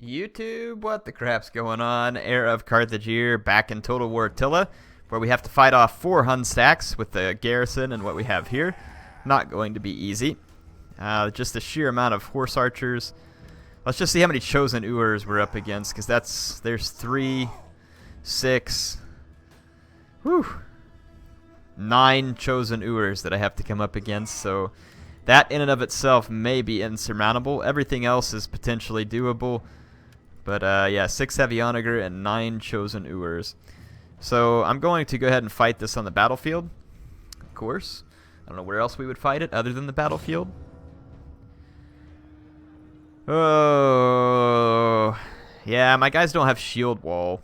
YouTube, what the crap's going on? HeirofCarthage here, back in Total War Attila, where we have to fight off 4 Hun stacks with the garrison and what we have here. Not going to be easy. Just the sheer amount of horse archers. Let's just see how many chosen Urs we're up against, because there's 3, 6, 9 chosen Urs that I have to come up against, so that in and of itself may be insurmountable. Everything else is potentially doable. But yeah, 6 heavy onager and 9 chosen Urs. So I'm going to go ahead and fight this on the battlefield. Of course. I don't know where else we would fight it other than the battlefield. Oh, yeah, my guys don't have shield wall.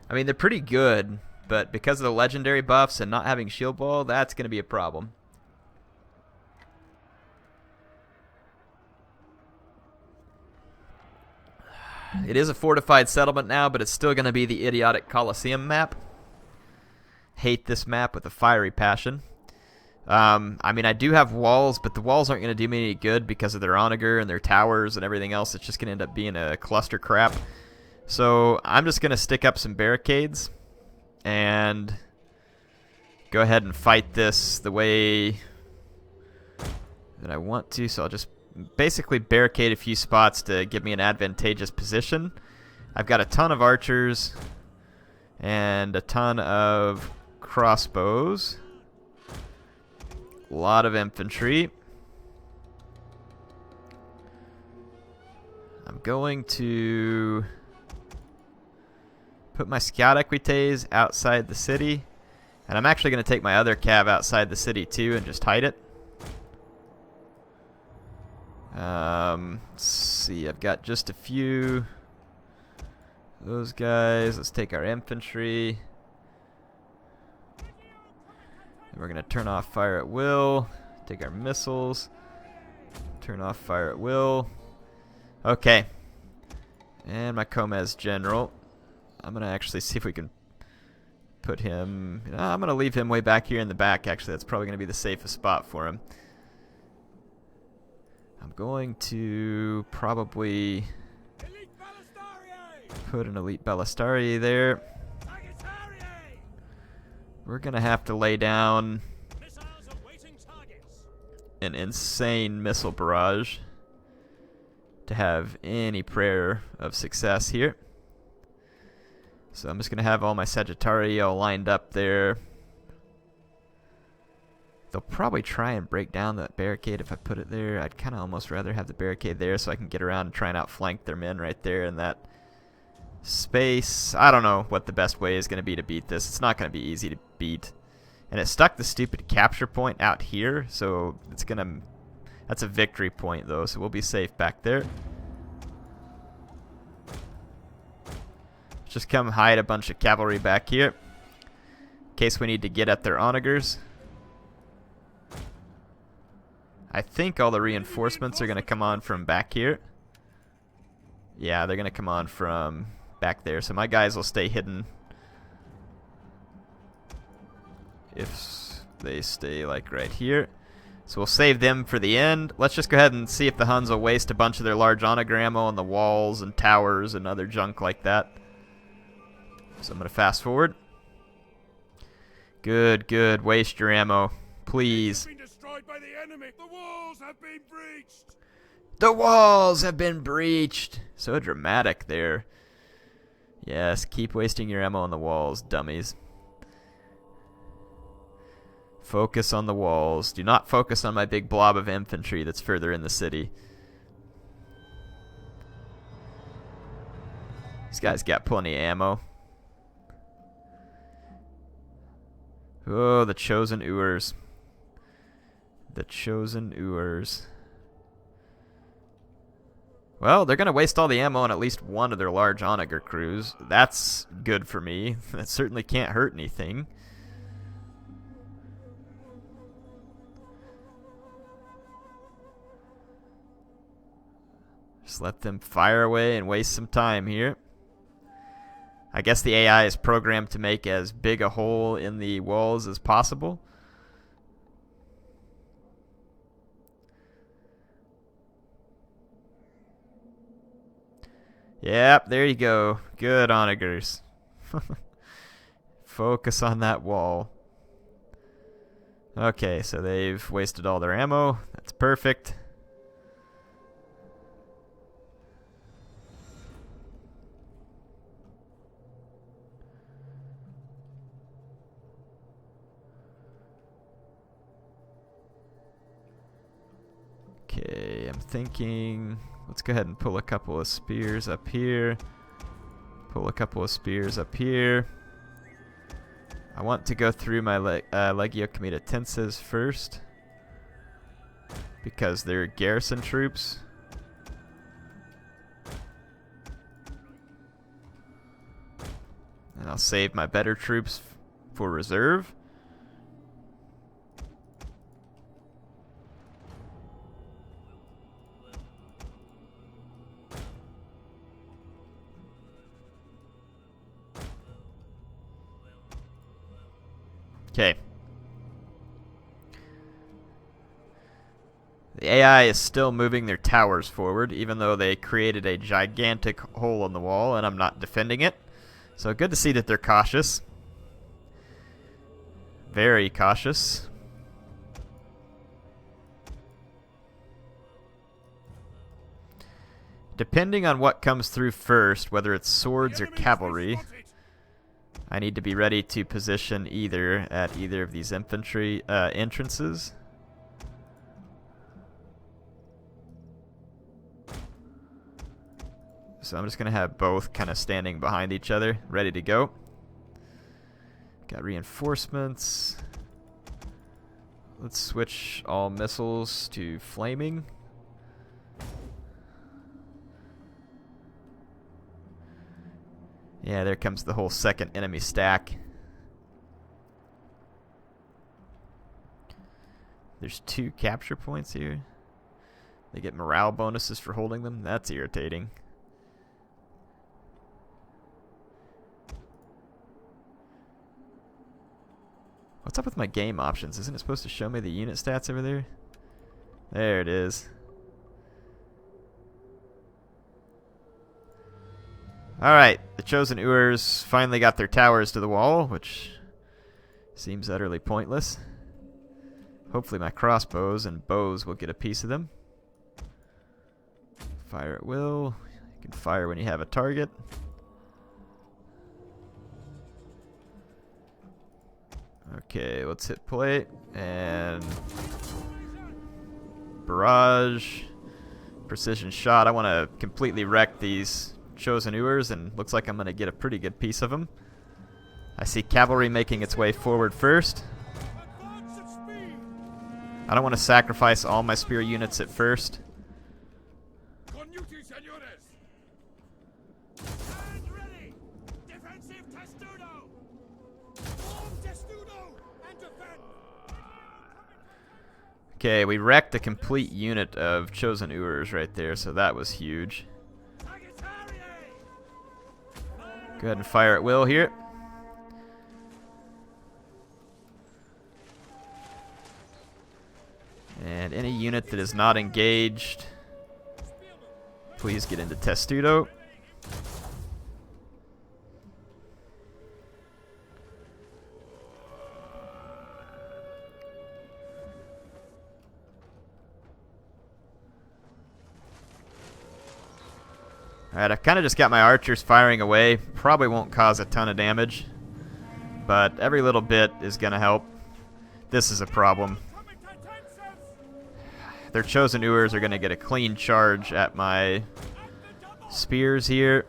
I mean, they're pretty good, but because of the legendary buffs and not having shield wall, that's going to be a problem. It is a fortified settlement now, but it's still going to be the idiotic coliseum map. Hate this map with a fiery passion. I mean, I do have walls, but the walls aren't going to do me any good because of their onager and their towers and everything else. It's just going to end up being a cluster crap. So I'm just going to stick up some barricades and go ahead and fight this the way that I want to. So I'll just basically barricade a few spots to give me an advantageous position. I've got a ton of archers and a ton of crossbows. A lot of infantry. I'm going to put my scout equites outside the city, and I'm actually going to take my other cav outside the city too and just hide it. Let's see, I've got just a few of those guys. Let's take our infantry. And we're going to turn off fire at will. Take our missiles. Turn off fire at will. Okay. And my Comez general. I'm going to actually see if we can put him... I'm going to leave him way back here in the back, actually. That's probably going to be the safest spot for him. I'm going to probably put an elite Ballistari there. We're going to have to lay down an insane missile barrage to have any prayer of success here. So I'm just going to have all my Sagittarii all lined up there. They'll probably try and break down that barricade if I put it there. I'd kind of almost rather have the barricade there so I can get around and try and outflank their men right there in that space. I don't know what the best way is going to be to beat this. It's not going to be easy to beat. And it stuck the stupid capture point out here, so it's going to... That's a victory point, though, so we'll be safe back there. Just come hide a bunch of cavalry back here in case we need to get at their onagers. I think all the reinforcements are going to come on from back here. Yeah, they're going to come on from back there. So my guys will stay hidden if they stay like right here. So we'll save them for the end. Let's just go ahead and see if the Huns will waste a bunch of their large onager ammo on the walls and towers and other junk like that. So I'm going to fast forward. Good, good. Waste your ammo, please. By the enemy. The walls have been breached. The walls have been breached. So dramatic there. Yes, keep wasting your ammo on the walls, dummies. Focus on the walls. Do not focus on my big blob of infantry that's further in the city. This guy's got plenty of ammo. Oh, the chosen Urs. The chosen Urs. Well, they're going to waste all the ammo on at least one of their large onager crews. That's good for me. That certainly can't hurt anything. Just let them fire away and waste some time here. I guess the AI is programmed to make as big a hole in the walls as possible. Yep, there you go. Good, onagers. Focus on that wall. Okay, so they've wasted all their ammo. That's perfect. Okay, I'm thinking, let's go ahead and pull a couple of spears up here. Pull a couple of spears up here. I want to go through my Legio Comitatenses first, because they're garrison troops. And I'll save my better troops for reserve. Okay. The AI is still moving their towers forward, even though they created a gigantic hole in the wall, and I'm not defending it. So good to see that they're cautious. Very cautious. Depending on what comes through first, whether it's swords or cavalry, I need to be ready to position either at either of these infantry entrances. So I'm just going to have both kind of standing behind each other, ready to go. Got reinforcements. Let's switch all missiles to flaming. Yeah, there comes the whole second enemy stack. There's 2 capture points here. They get morale bonuses for holding them. That's irritating. What's up with my game options? Isn't it supposed to show me the unit stats over there? There it is. Alright, the Chosen Urs finally got their towers to the wall, which seems utterly pointless. Hopefully my crossbows and bows will get a piece of them. Fire at will. You can fire when you have a target. Okay, let's hit play. And barrage. Precision shot. I want to completely wreck these Chosen Urs, and looks like I'm going to get a pretty good piece of them. I see cavalry making its way forward first. I don't want to sacrifice all my spear units at first. Okay, we wrecked a complete unit of Chosen Urs right there, so that was huge. Go ahead and fire at will here. And any unit that is not engaged, please get into Testudo. Alright, I've kind of just got my archers firing away. Probably won't cause a ton of damage, but every little bit is going to help. This is a problem. Their Chosen Urs are going to get a clean charge at my spears here.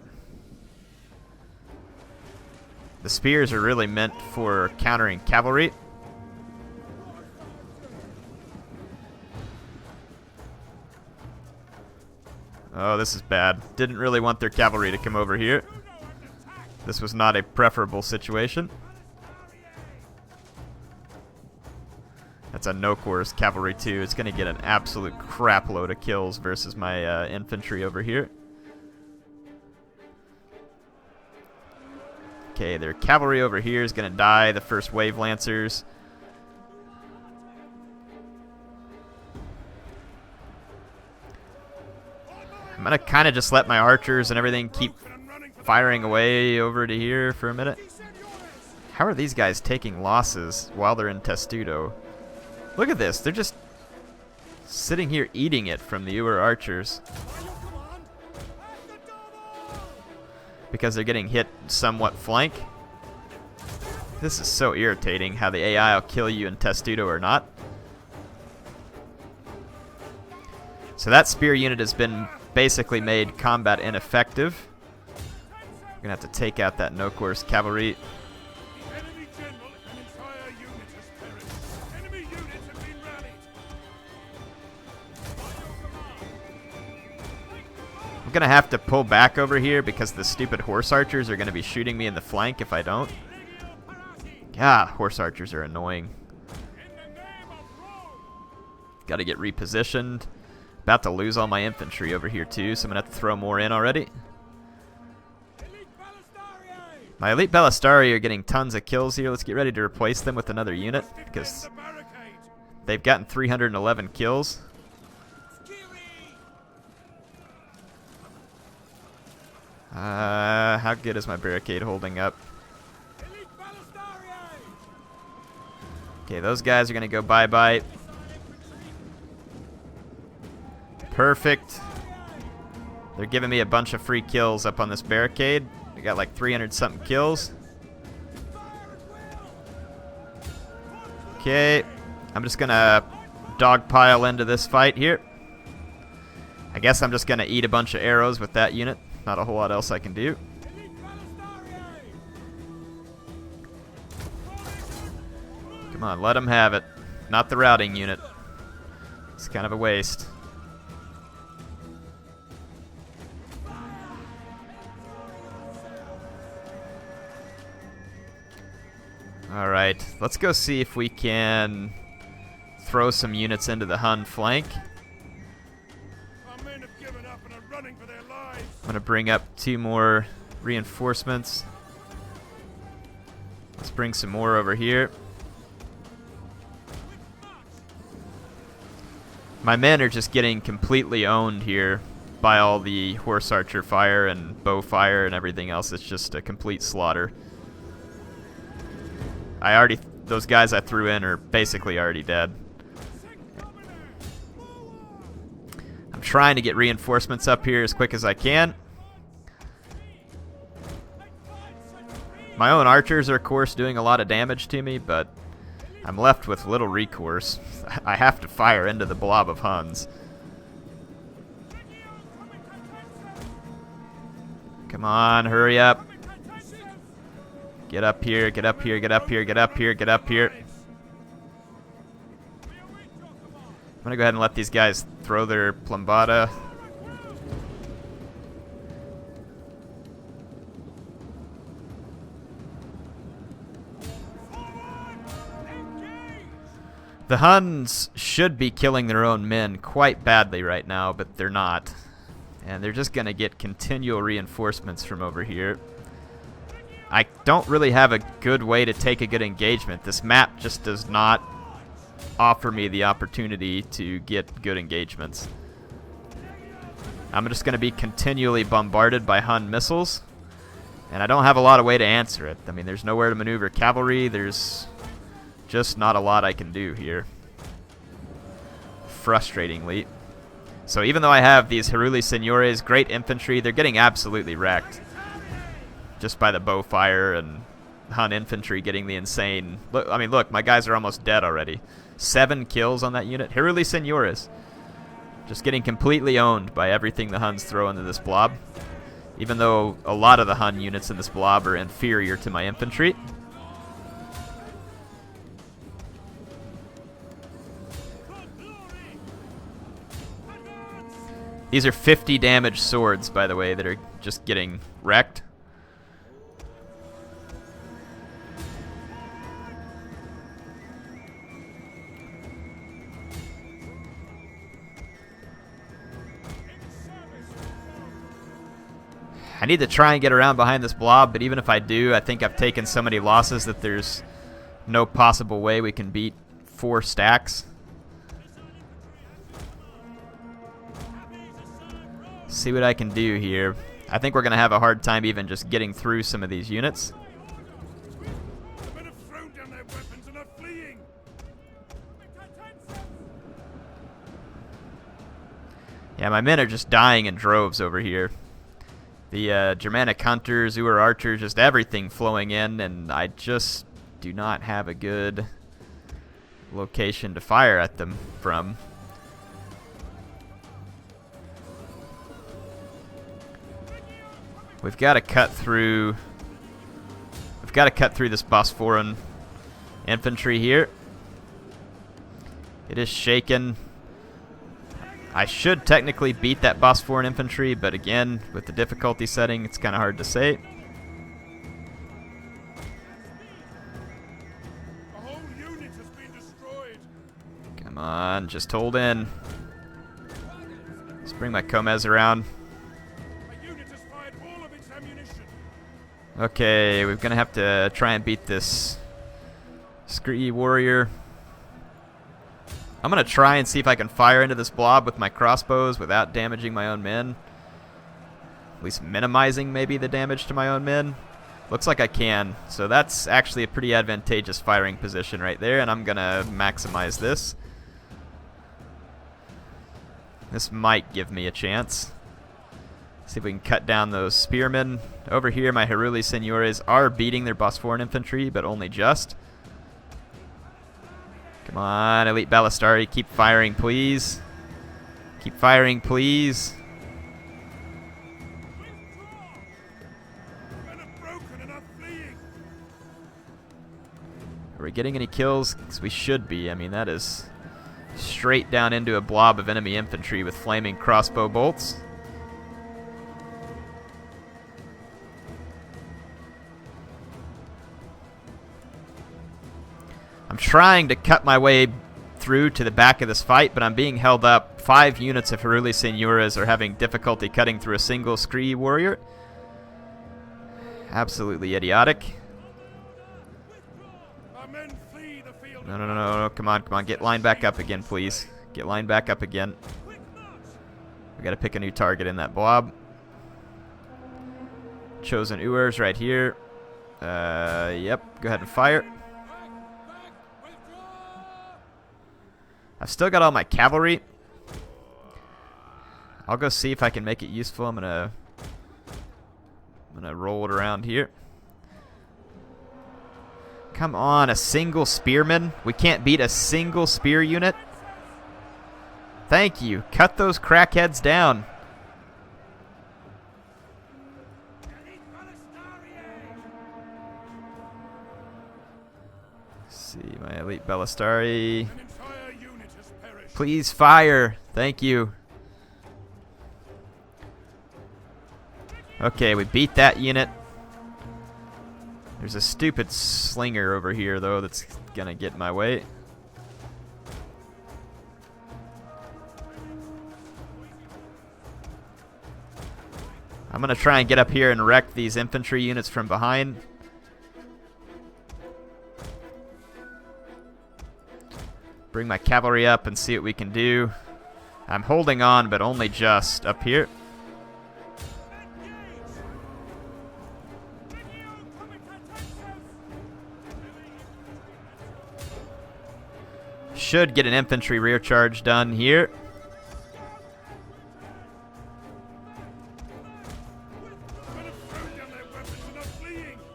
The spears are really meant for countering cavalry. Oh, this is bad. Didn't really want their cavalry to come over here. This was not a preferable situation. That's a no-course cavalry too. It's going to get an absolute crap load of kills versus my infantry over here. Okay, their cavalry over here is going to die. The first wave lancers. I'm gonna kind of just let my archers and everything keep firing away over to here for a minute. How are these guys taking losses while they're in Testudo? Look at this. They're just sitting here eating it from the Ewer archers. Because they're getting hit somewhat flank. This is so irritating how the AI will kill you in Testudo or not. So that spear unit has been basically made combat ineffective. We're gonna have to take out that Nokor's cavalry. Enemy general and entire unit has perished. Enemy units have been rallied. I'm gonna have to pull back over here because the stupid horse archers are gonna be shooting me in the flank if I don't. God, horse archers are annoying. Gotta get repositioned. About to lose all my infantry over here too, so I'm gonna have to throw more in already. My elite Ballistari are getting tons of kills here. Let's get ready to replace them with another unit because they've gotten 311 kills. How good is my barricade holding up? Okay, those guys are gonna go bye-bye. Perfect. They're giving me a bunch of free kills up on this barricade. I got like 300 something kills. Okay, I'm just gonna dogpile into this fight here. I guess I'm just gonna eat a bunch of arrows with that unit. Not a whole lot else I can do. Come on, let them have it. Not the routing unit. It's kind of a waste. Alright, let's go see if we can throw some units into the Hun flank. Our men have given up and are running for their lives. I'm going to bring up 2 more reinforcements. Let's bring some more over here. My men are just getting completely owned here by all the horse archer fire and bow fire and everything else. It's just a complete slaughter. Those guys I threw in are basically already dead. I'm trying to get reinforcements up here as quick as I can. My own archers are, of course, doing a lot of damage to me, but I'm left with little recourse. I have to fire into the blob of Huns. Come on, hurry up. Get up here, get up here, get up here, get up here, get up here. I'm gonna go ahead and let these guys throw their plumbata. The Huns should be killing their own men quite badly right now, but they're not. And they're just gonna get continual reinforcements from over here. I don't really have a good way to take a good engagement. This map just does not offer me the opportunity to get good engagements. I'm just going to be continually bombarded by Hun missiles, and I don't have a lot of way to answer it. I mean, there's nowhere to maneuver cavalry. There's just not a lot I can do here. Frustratingly. So even though I have these Heruli Senores, great infantry, they're getting absolutely wrecked. Just by the bow fire and Hun infantry getting the insane... Look, I mean, look, my guys are almost dead already. 7 kills on that unit. Heruli Senores. Just getting completely owned by everything the Huns throw into this blob. Even though a lot of the Hun units in this blob are inferior to my infantry. These are 50 damage swords, by the way, that are just getting wrecked. I need to try and get around behind this blob, but even if I do, I think I've taken so many losses that there's no possible way we can beat 4 stacks. See what I can do here. I think we're going to have a hard time even just getting through some of these units. The men have thrown down their weapons and are fleeing. Yeah, my men are just dying in droves over here. The Germanic hunters, Uer archers, just everything flowing in, and I just do not have a good location to fire at them from. We've got to cut through. We've got to cut through this Bosporan infantry here. It is shaken. I should technically beat that Bosporan infantry, but again, with the difficulty setting, it's kind of hard to say. A whole unit has been destroyed. Come on, just hold in. Let's bring my Comez around. A unit has fired all of its ammunition. Okay, we're gonna have to try and beat this Scree warrior. I'm gonna try and see if I can fire into this blob with my crossbows without damaging my own men. At least minimizing maybe the damage to my own men. Looks like I can, so that's actually a pretty advantageous firing position right there, and I'm gonna maximize this. This might give me a chance. See if we can cut down those spearmen. Over here, my Heruli Seniores are beating their Bosporan infantry, but only just. Come on, Elite Ballistari, keep firing, please. Keep firing, please. Men have broken and are fleeing. Are we getting any kills? 'Cause we should be. I mean, that is straight down into a blob of enemy infantry with flaming crossbow bolts. I'm trying to cut my way through to the back of this fight, but I'm being held up. 5 units of Heruli Seniores are having difficulty cutting through a single Scree warrior. Absolutely idiotic. Our men flee the field. No, no, no, no, no. Come on, come on. Get lined back up again, please. Get lined back up again. We gotta pick a new target in that blob. Chosen Uers right here. Yep. Go ahead and fire. I've still got all my cavalry. I'll go see if I can make it useful. I'm gonna roll it around here. Come on, a single spearman? We can't beat a single spear unit? Thank you. Cut those crackheads down. Let's see, my Elite Ballistari. An entire unit has perished. Please fire. Thank you. Okay, we beat that unit. There's a stupid slinger over here, though, that's gonna get in my way. I'm gonna try and get up here and wreck these infantry units from behind. Bring my cavalry up and see what we can do. I'm holding on, but only just up here. Should get an infantry rear charge done here.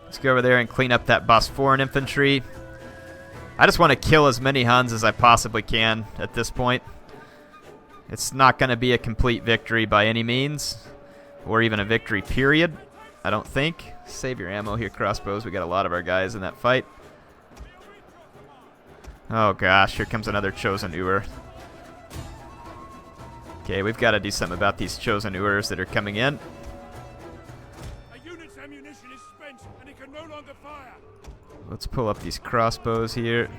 Let's go over there and clean up that Bosporan infantry. I just want to kill as many Huns as I possibly can at this point. It's not going to be a complete victory by any means, or even a victory period, I don't think. Save your ammo here, crossbows. We got a lot of our guys in that fight. Oh gosh, here comes another Chosen Uer. Okay, we've got to do something about these Chosen Uers that are coming in. A unit's ammunition is spent and it can no longer fire. Let's pull up these crossbows here.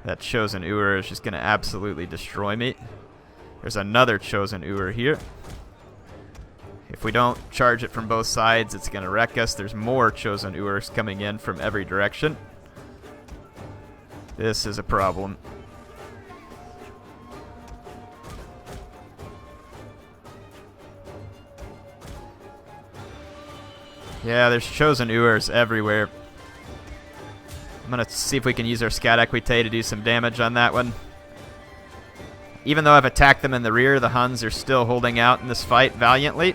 That Chosen Uer is just going to absolutely destroy me. There's another Chosen Uer here. If we don't charge it from both sides, it's going to wreck us. There's more Chosen Uers coming in from every direction. This is a problem. Yeah, there's chosen Urs everywhere. I'm going to see if we can use our Scout Equite to do some damage on that one. Even though I've attacked them in the rear, the Huns are still holding out in this fight valiantly.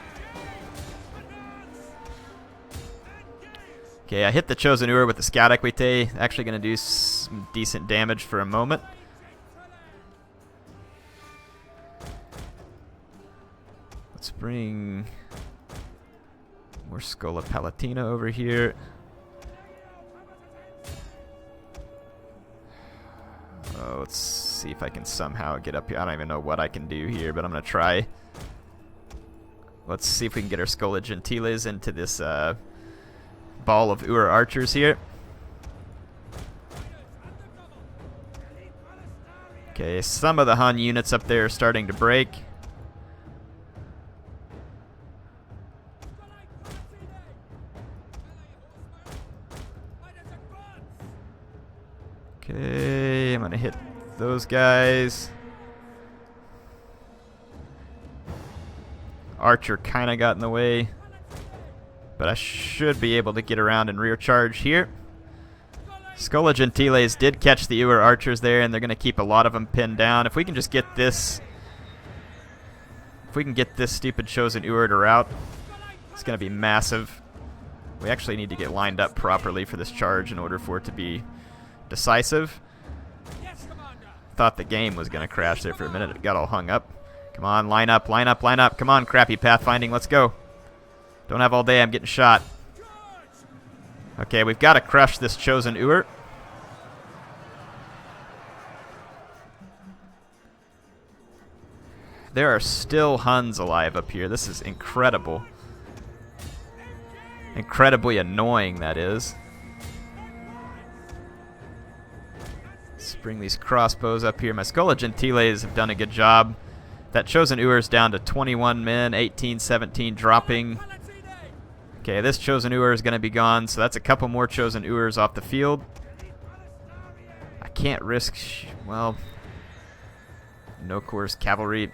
Okay, I hit the Chosen Ur with the Scout Equite. Actually going to do some decent damage for a moment. Let's bring more Scola Palatina over here. Oh, let's see if I can somehow get up here. I don't even know what I can do here, but I'm going to try. Let's see if we can get our Scola Gentiles into this ball of Ur archers here. Okay, some of the Hun units up there are starting to break. Okay, I'm gonna hit those guys. Archer kind of got in the way, but I should be able to get around and rear charge here. Scola Gentiles did catch the Ur archers there, and they're gonna keep a lot of them pinned down. If we can just get this, if we can get this stupid chosen Ur to rout, it's gonna be massive. We actually need to get lined up properly for this charge in order for it to be decisive. Thought the game was gonna crash there for a minute. It got all hung up. Come on, line up, line up, line up. Come on, crappy pathfinding. Let's go. Don't have all day. I'm getting shot. Okay, we've got to crush this chosen Ur. There are still Huns alive up here. This is incredible. Incredibly annoying, that is. Let's bring these crossbows up here. My Scola Gentiles have done a good job. That chosen Ur is down to 21 men, 18, 17 dropping. Okay, this chosen Ur is going to be gone, so that's a couple more chosen Urs off the field. I can't risk, well, no course cavalry.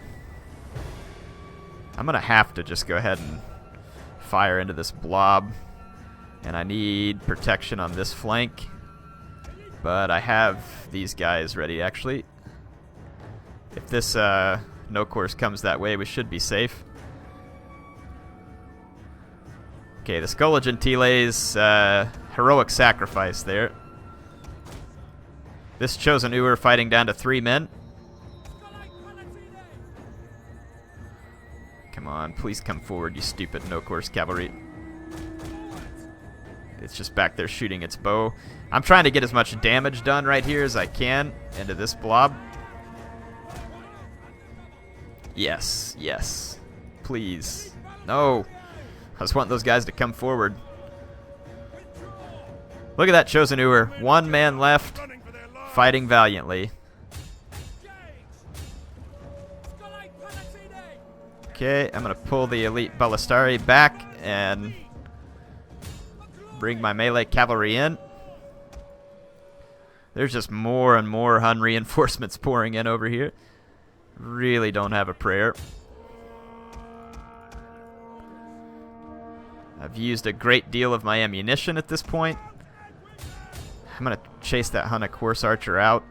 I'm going to have to just go ahead and fire into this blob. And I need protection on this flank. But I have these guys ready, actually. If this no course comes that way, we should be safe. Okay, the Scola Gentiles, heroic sacrifice there. This chosen Ur fighting down to 3 men. Come on, please come forward, you stupid no-course cavalry. It's just back there shooting its bow. I'm trying to get as much damage done right here as I can into this blob. Yes, yes. Please. No. I just want those guys to come forward. Look at that chosen Ur. 1 man left, fighting valiantly. Okay, I'm going to pull the elite Ballistari back and bring my melee cavalry in. There's just more and more Hun reinforcements pouring in over here. Really don't have a prayer. I've used a great deal of my ammunition at this point. I'm going to chase that Hun Horse Archer out.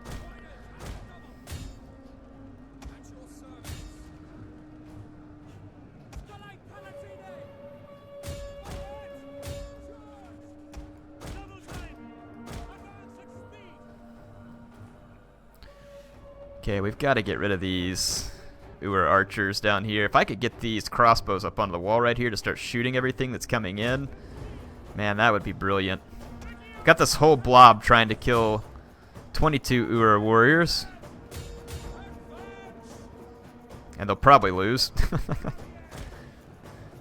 Okay, we've got to get rid of these Ur archers down here. If I could get these crossbows up onto the wall right here to start shooting everything that's coming in, man, that would be brilliant. Got this whole blob trying to kill 22 Ur warriors. And they'll probably lose.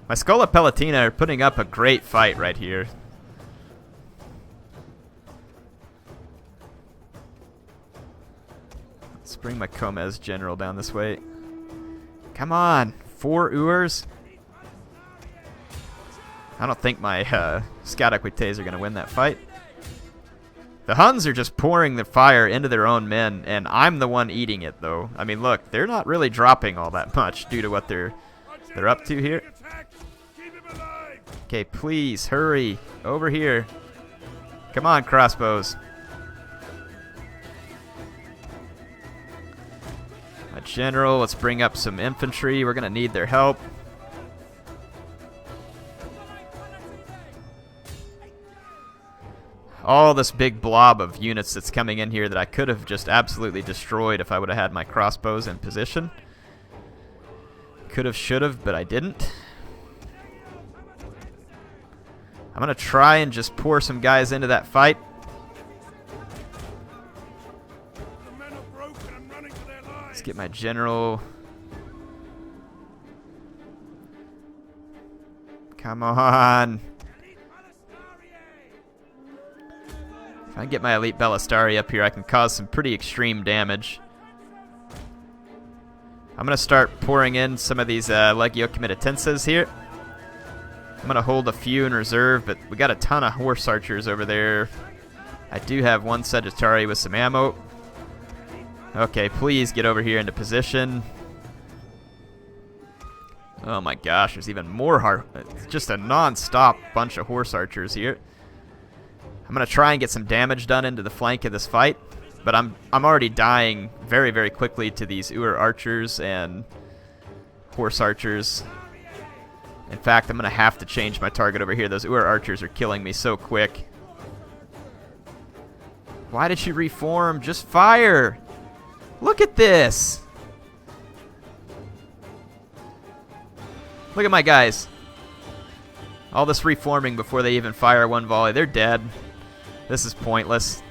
My Scola Palatina are putting up a great fight right here. Let's bring my Comez general down this way. Come on, 4 Urs. I don't think my Scout Equites are going to win that fight. The Huns are just pouring the fire into their own men, and I'm the one eating it, though. I mean, look, they're not really dropping all that much due to what they're up to here. Okay, please, hurry. Over here. Come on, crossbows. My general, let's bring up some infantry. We're going to need their help. All this big blob of units that's coming in here that I could have just absolutely destroyed if I would have had my crossbows in position. Could have, should have, but I didn't. I'm going to try and just pour some guys into that fight. Let's get my general. Come on. If I can get my elite Ballistari up here, I can cause some pretty extreme damage. I'm going to start pouring in some of these Legio Comitatenses here. I'm going to hold a few in reserve, but we got a ton of horse archers over there. I do have one Sagittari with some ammo. Okay, please get over here into position. Oh my gosh, there's even more it's just a non-stop bunch of horse archers here. I'm going to try and get some damage done into the flank of this fight, but I'm already dying very, very quickly to these Ur archers and horse archers. In fact, I'm going to have to change my target over here. Those Ur archers are killing me so quick. Why did she reform? Just fire! Look at this! Look at my guys. All this reforming before they even fire one volley. They're dead. This is pointless.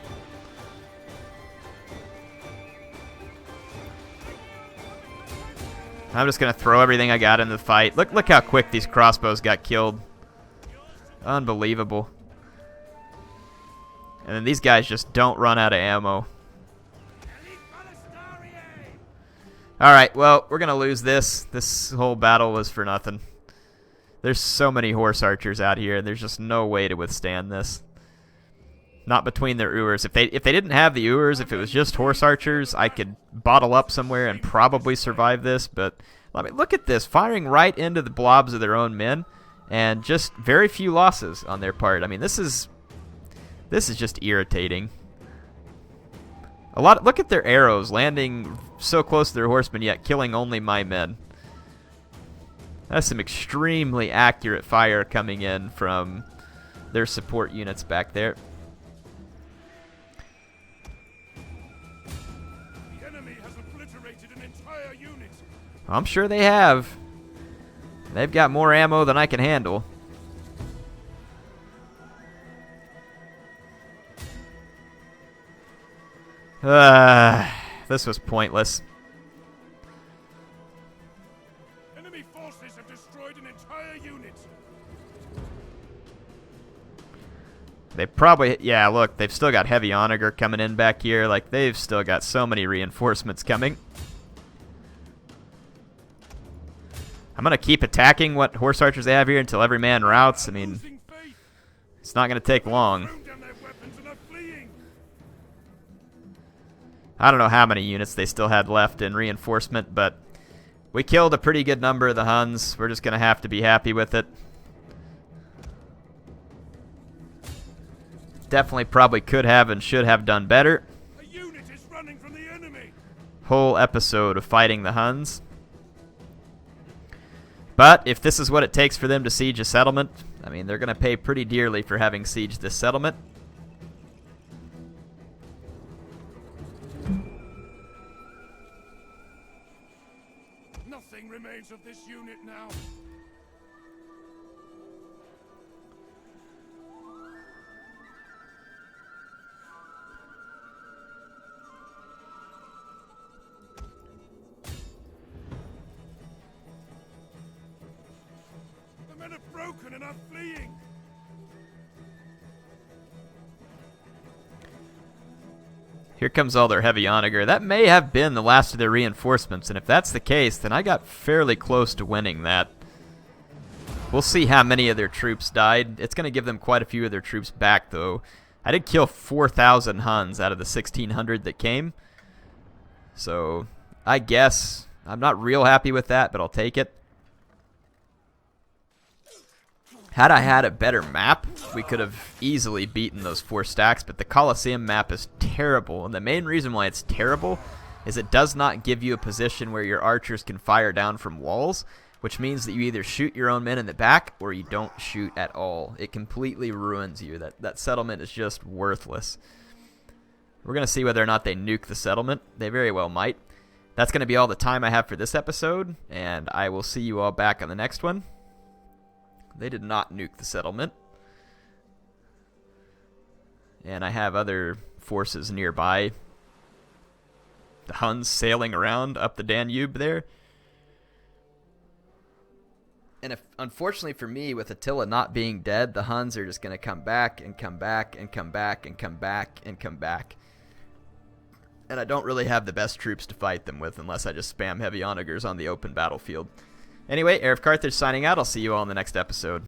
I'm just going to throw everything I got into the fight. Look how quick these crossbows got killed. Unbelievable. And then these guys just don't run out of ammo. Alright, well, we're going to lose this. This whole battle was for nothing. There's so many horse archers out here. There's just no way to withstand this. Not between their Urs. If they didn't have the Urs, if it was just horse archers, I could bottle up somewhere and probably survive this. But I mean, look at this, firing right into the blobs of their own men, and just very few losses on their part. I mean, this is just irritating. Look at their arrows landing so close to their horsemen, yet killing only my men. That's some extremely accurate fire coming in from their support units back there. I'm sure they have. They've got more ammo than I can handle. This was pointless. Enemy forces have destroyed an entire unit. They probably, yeah, look, they've still got heavy onager coming in back here. Like, they've still got so many reinforcements coming. I'm going to keep attacking what horse archers they have here until every man routs. I mean, it's not going to take long. I don't know how many units they still had left in reinforcement, but we killed a pretty good number of the Huns. We're just going to have to be happy with it. Definitely probably could have and should have done better. A unit is running from the enemy. Whole episode of fighting the Huns. But if this is what it takes for them to siege a settlement, I mean, they're going to pay pretty dearly for having sieged this settlement. Nothing remains of this unit now. The men are broken and are fleeing. Here comes all their heavy onager. That may have been the last of their reinforcements, and if that's the case, then I got fairly close to winning that. We'll see how many of their troops died. It's going to give them quite a few of their troops back, though. I did kill 4,000 Huns out of the 1,600 that came. So, I guess I'm not real happy with that, but I'll take it. Had I had a better map, we could have easily beaten those 4 stacks, but the Coliseum map is terrible, and the main reason why it's terrible is it does not give you a position where your archers can fire down from walls, which means that you either shoot your own men in the back or you don't shoot at all. It completely ruins you. That settlement is just worthless. We're going to see whether or not they nuke the settlement. They very well might. That's going to be all the time I have for this episode, and I will see you all back on the next one. They did not nuke the settlement. And I have other forces nearby. The Huns sailing around up the Danube there. And unfortunately for me, with Attila not being dead, the Huns are just going to come back and come back and come back and come back and come back. And I don't really have the best troops to fight them with unless I just spam heavy onagers on the open battlefield. Anyway, HeirofCarthage signing out. I'll see you all in the next episode.